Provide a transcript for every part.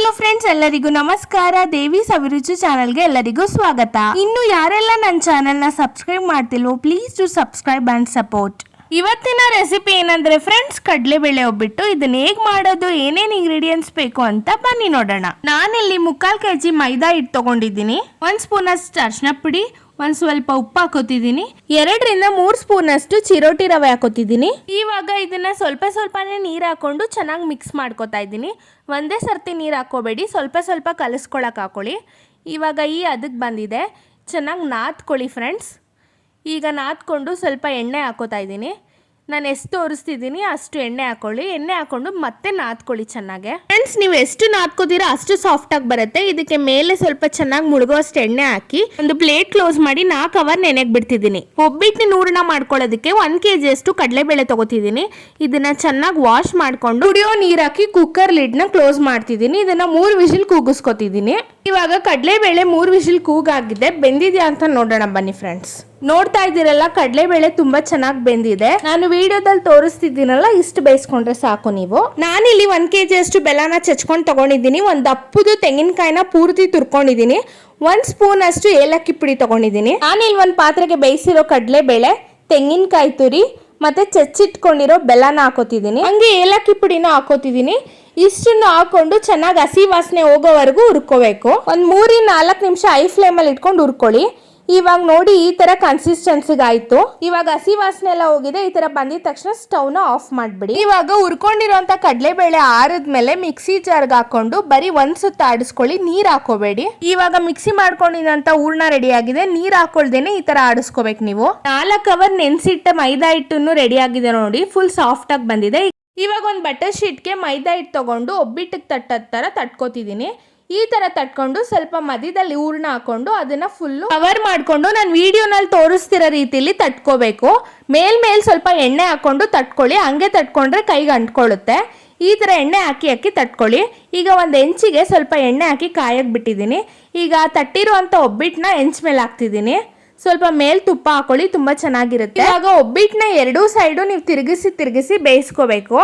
Hello friends, ಎಲ್ಲರಿಗೂ ನಮಸ್ಕಾರ. ದೇವಿ ಸವಿರುಚಿ ಚಾನೆಲ್ಗೆ ಎಲ್ಲರಿಗೂ ಸ್ವಾಗತ. ಇನ್ನು ಯಾರೆಲ್ಲ ನನ್ನ ಚಾನೆಲ್ನ ಸಬ್ಸ್ಕ್ರೈಬ್ ಮಾಡ್ತಿಲ್ವೋ please to subscribe and support. ಇವತ್ತಿನ ರೆಸಿಪಿ ಏನಂದ್ರೆ ಫ್ರೆಂಡ್ಸ್, ಕಡಲೆಬೇಳೆ ಒಬ್ಬಿಟ್ಟು. ಇದನ್ನ ಹೇಗ್ ಮಾಡೋದು, ಏನೇನ್ ಇಂಗ್ರೀಡಿಯೆಂಟ್ಸ್ ಬೇಕು ಅಂತ ಬನ್ನಿ ನೋಡೋಣ. ನಾನಿಲ್ಲಿ 3/4 kg ಮೈದಾ ಹಿಟ್ಟು ತಗೊಂಡಿದ್ದೀನಿ. 1 ಸ್ಪೂನ್ ಅಷ್ಟು ಅರಿಶಿನ ಪುಡಿ, ಒಂದ್ ಸ್ವಲ್ಪ ಉಪ್ಪು ಹಾಕೋತಿದ್ದೀನಿ. 2 ರಿಂದ 3 ಸ್ಪೂನ್ ಅಷ್ಟು ಚಿರೋಟಿ ರವೆ ಹಾಕೋತಿದ್ದೀನಿ. ಇವಾಗ ಇದನ್ನ ಸ್ವಲ್ಪನೇ ನೀರ್ ಹಾಕೊಂಡು ಚೆನ್ನಾಗಿ ಮಿಕ್ಸ್ ಮಾಡ್ಕೊತಾ ಇದ್ದೀನಿ. ಒಂದೇ ಸರ್ತಿ ನೀರ್ ಹಾಕೋಬೇಡಿ, ಸ್ವಲ್ಪ ಕಲಿಸ್ಕೊಳಕ್ ಹಾಕೊಳ್ಳಿ. ಇವಾಗ ಈ ಅದಕ್ಕೆ ಬಂದಿದೆ, ಚೆನ್ನಾಗಿ ನಾದ್ಕೊಳ್ಳಿ ಫ್ರೆಂಡ್ಸ್. ಈಗ ನಾದ್ಕೊಂಡು ಸ್ವಲ್ಪ ಎಣ್ಣೆ ಹಾಕೋತಾ ಇದ್ದೀನಿ. ನಾನು ಎಷ್ಟು ತೋರಿಸ್ತಿದ್ದೀನಿ ಅಷ್ಟು ಎಣ್ಣೆ ಹಾಕೊಳ್ಳಿ. ಎಣ್ಣೆ ಹಾಕೊಂಡು ಮತ್ತೆ ನಾದ್ಕೊಳ್ಳಿ ಚೆನ್ನಾಗೆ. ಫ್ರೆಂಡ್ಸ್, ನೀವು ಎಷ್ಟು ನಾದ್ಕೋತೀರಾ ಅಷ್ಟು ಸಾಫ್ಟ್ ಆಗಿ ಬರುತ್ತೆ. ಇದಕ್ಕೆ ಮೇಲೆ ಸ್ವಲ್ಪ ಚೆನ್ನಾಗಿ ಮುಳುಗುವಷ್ಟು ಎಣ್ಣೆ ಹಾಕಿ ಒಂದು ಪ್ಲೇಟ್ ಕ್ಲೋಸ್ ಮಾಡಿ 4 ಅವರ್ ನೆನೆಗೆ ಬಿಡ್ತಿದ್ದೀನಿ. ಒಬ್ಬಿಟ್ಟಿನ ಹೂರಣ ಮಾಡ್ಕೊಳ್ಳೋದಕ್ಕೆ 1 kg ಅಷ್ಟು ಕಡಲೆಬೇಳೆ ತಗೋತಿದ್ದೀನಿ. ಇದನ್ನ ಚೆನ್ನಾಗಿ ವಾಶ್ ಮಾಡ್ಕೊಂಡು ಕುಡಿಯೋ ನೀರ್ ಹಾಕಿ ಕುಕ್ಕರ್ ಲಿಡ್ ನ ಕ್ಲೋಸ್ ಮಾಡ್ತಿದ್ದೀನಿ. ಇದನ್ನ 3 ವಿಷಲ್ ಕೂಗಿಸ್ಕೊತಿದ್ದೀನಿ. ಇವಾಗ ಕಡಲೆಬೇಳೆ 3 ವಿಷಲ್ ಕೂಗಾಗಿದೆ. ಬೆಂದಿದ್ಯಾ ಅಂತ ನೋಡೋಣ ಬನ್ನಿ ಫ್ರೆಂಡ್ಸ್. ನೋಡ್ತಾ ಇದ್ದೀರಲ್ಲ, ಕಡಲೆಬೇಳೆ ತುಂಬಾ ಚೆನ್ನಾಗಿ ಬೆಂದಿದೆ. ನಾನು ವಿಡಿಯೋದಲ್ಲಿ ತೋರಿಸ್ತಿದ್ದೀನಲ್ಲ, ಇಷ್ಟು ಬೇಯಿಸ್ಕೊಂಡ್ರೆ ಸಾಕು ನೀವು. ನಾನಿಲ್ಲಿ 1 kg ಅಷ್ಟು ಬೆಲ್ಲನ ಚಚ್ಕೊಂಡು ತಗೊಂಡಿದ್ದೀನಿ. ಒಂದು ದಪ್ಪದು ತೆಂಗಿನಕಾಯಿನ ಪೂರ್ತಿ ತುರ್ಕೊಂಡಿದ್ದೀನಿ. 1 ಸ್ಪೂನ್ ಅಷ್ಟು ಏಲಕ್ಕಿ ಪುಡಿ ತಗೊಂಡಿದ್ದೀನಿ. ನಾನಿಲ್ಲಿ ಒಂದು ಪಾತ್ರೆಗೆ ಬೇಯಿಸಿರೋ ಕಡಲೆಬೇಳೆ, ತೆಂಗಿನಕಾಯಿ ತುರಿ ಮತ್ತೆ ಚಚ್ಚಿಟ್ಕೊಂಡಿರೋ ಬೆಲ್ಲನ ಹಾಕೋತಿದ್ದೀನಿ. ಹಂಗೆ ಏಲಕ್ಕಿ ಪುಡಿನ ಹಾಕೋತಿದ್ದೀನಿ. ಇಷ್ಟನ್ನು ಹಾಕೊಂಡು ಚೆನ್ನಾಗಿ ಹಸಿ ವಾಸನೆ ಹೋಗೋವರೆಗೂ ಹುರ್ಕೋಬೇಕು. ಒಂದು 3-4 ನಿಮಿಷ ಹೈ ಫ್ಲೇಮಲ್ಲಿ ಇಟ್ಕೊಂಡು ಹುರ್ಕೊಳ್ಳಿ. ಇವಾಗ ನೋಡಿ, ಈ ತರ ಕನ್ಸಿಸ್ಟೆನ್ಸಿಗೆ ಆಯ್ತು. ಇವಾಗ ಹಸಿ ವಾಸನೆ ಎಲ್ಲ ಹೋಗಿದೆ. ಈ ತರ ಬಂದಿದ ತಕ್ಷಣ ಸ್ಟವ್ ನ ಆಫ್ ಮಾಡ್ಬಿಡಿ. ಇವಾಗ ಹುರ್ಕೊಂಡಿರೋಂತ ಕಡಲೆಬೇಳೆ ಆರಿದ್ಮೇಲೆ ಮಿಕ್ಸಿ ಜಾರ್ಗೆ ಹಾಕೊಂಡು ಬರೀ 1 ಸುತ್ತ ಆಡಿಸ್ಕೊಳ್ಳಿ, ನೀರ್ ಹಾಕೋಬೇಡಿ. ಇವಾಗ ಮಿಕ್ಸಿ ಮಾಡ್ಕೊಂಡಿರೋಂತ ಹೂರ್ಣ ರೆಡಿ ಆಗಿದೆ. ನೀರ್ ಹಾಕೊಳ್ದೇನೆ ಈ ತರ ಆಡಿಸ್ಕೋಬೇಕು ನೀವು. 4 ಅವರ್ ನೆನ್ಸಿಟ್ಟ ಮೈದಾ ಹಿಟ್ಟನ್ನು ರೆಡಿ ಆಗಿದೆ ನೋಡಿ, ಫುಲ್ ಸಾಫ್ಟ್ ಆಗಿ ಬಂದಿದೆ. ಇವಾಗ ಒಂದು ಬಟರ್ ಶೀಟ್ಗೆ ಮೈದಾ ಹಿಟ್ಟು ತಗೊಂಡು ಒಬ್ಬಿಟ್ಟಿಗೆ ತಟ್ಟದ ತರ ತಟ್ಕೋತಿದ್ದೀನಿ. ಈ ತರ ತಟ್ಕೊಂಡು ಸ್ವಲ್ಪ ಮಧ್ಯದಲ್ಲಿ ಹೂರ್ಣ ಹಾಕೊಂಡು ಅದನ್ನ ಫುಲ್ ಕವರ್ ಮಾಡ್ಕೊಂಡು ನಾನು ವಿಡಿಯೋನಲ್ಲಿ ತೋರಿಸ್ತಿರೋ ರೀತಿಲಿ ತಟ್ಕೋಬೇಕು. ಮೇಲ್ ಸ್ವಲ್ಪ ಎಣ್ಣೆ ಹಾಕೊಂಡು ತಟ್ಕೊಳ್ಳಿ. ಹಂಗೆ ತಟ್ಕೊಂಡ್ರೆ ಕೈಗೆ ಅಂಟ್ಕೊಳ್ಳುತ್ತೆ. ಈ ತರ ಎಣ್ಣೆ ಹಾಕಿ ತಟ್ಕೊಳ್ಳಿ. ಈಗ ಒಂದು ಹೆಂಚಿಗೆ ಸ್ವಲ್ಪ ಎಣ್ಣೆ ಹಾಕಿ ಕಾಯಕ್ಕೆ ಬಿಟ್ಟಿದ್ದೀನಿ. ಈಗ ತಟ್ಟಿರುವಂತ ಒಬ್ಬಿಟ್ಟನ್ನ ಹೆಂಚ್ ಮೇಲೆ ಹಾಕ್ತಿದ್ದೀನಿ. ಸ್ವಲ್ಪ ಮೇಲ್ ತುಪ್ಪ ಹಾಕೊಳ್ಳಿ, ತುಂಬಾ ಚೆನ್ನಾಗಿರುತ್ತೆ. ಇವಾಗ ಒಬ್ಬಿಟ್ಟನ್ನ 2 ಸೈಡು ನೀವು ತಿರುಗಿಸಿ ಬೇಯಿಸ್ಕೋಬೇಕು.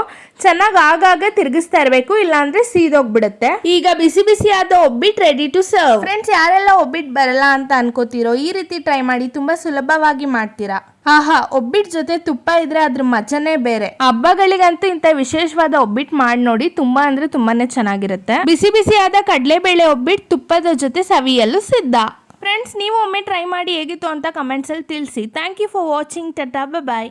ಚೆನ್ನಾಗಿ ಆಗಾಗ ತಿರುಗಿಸ್ತಾ ಇರಬೇಕು, ಇಲ್ಲಾಂದ್ರೆ ಸೀದೋಗ್ಬಿಡುತ್ತೆ. ಈಗ ಬಿಸಿ ಆದ ಒಬ್ಬಿಟ್ಟು ರೆಡಿ ಟು ಸರ್ವ್. ಫ್ರೆಂಡ್ಸ್, ಯಾರೆಲ್ಲ ಒಬ್ಬಿಟ್ಟು ಬರಲ್ಲ ಅಂತ ಅನ್ಕೋತಿರೋ, ಈ ರೀತಿ ಟ್ರೈ ಮಾಡಿ, ತುಂಬಾ ಸುಲಭವಾಗಿ ಮಾಡ್ತೀರಾ. ಆಹಾ, ಒಬ್ಬಿಟ್ಟು ಜೊತೆ ತುಪ್ಪ ಇದ್ರೆ ಅದ್ರ ಮಜಾನೇ ಬೇರೆ. ಹಬ್ಬಗಳಿಗಂತೂ ಇಂಥ ವಿಶೇಷವಾದ ಒಬ್ಬಿಟ್ಟು ಮಾಡಿ ನೋಡಿ, ತುಂಬಾ ಅಂದ್ರೆ ತುಂಬಾನೇ ಚೆನ್ನಾಗಿರುತ್ತೆ. ಬಿಸಿ ಆದ ಕಡಲೆಬೇಳೆ ಒಬ್ಬಿಟ್ಟು ತುಪ್ಪದ ಜೊತೆ ಸವಿಯಲು ಸಿದ್ಧ. ಫ್ರೆಂಡ್ಸ್, ನೀವು ಒಮ್ಮೆ ಟ್ರೈ ಮಾಡಿ ಹೇಗಿತ್ತು ಅಂತ ಕಮೆಂಟ್ಸಲ್ಲಿ ತಿಳಿಸಿ. Thank you for watching. Tata, bye.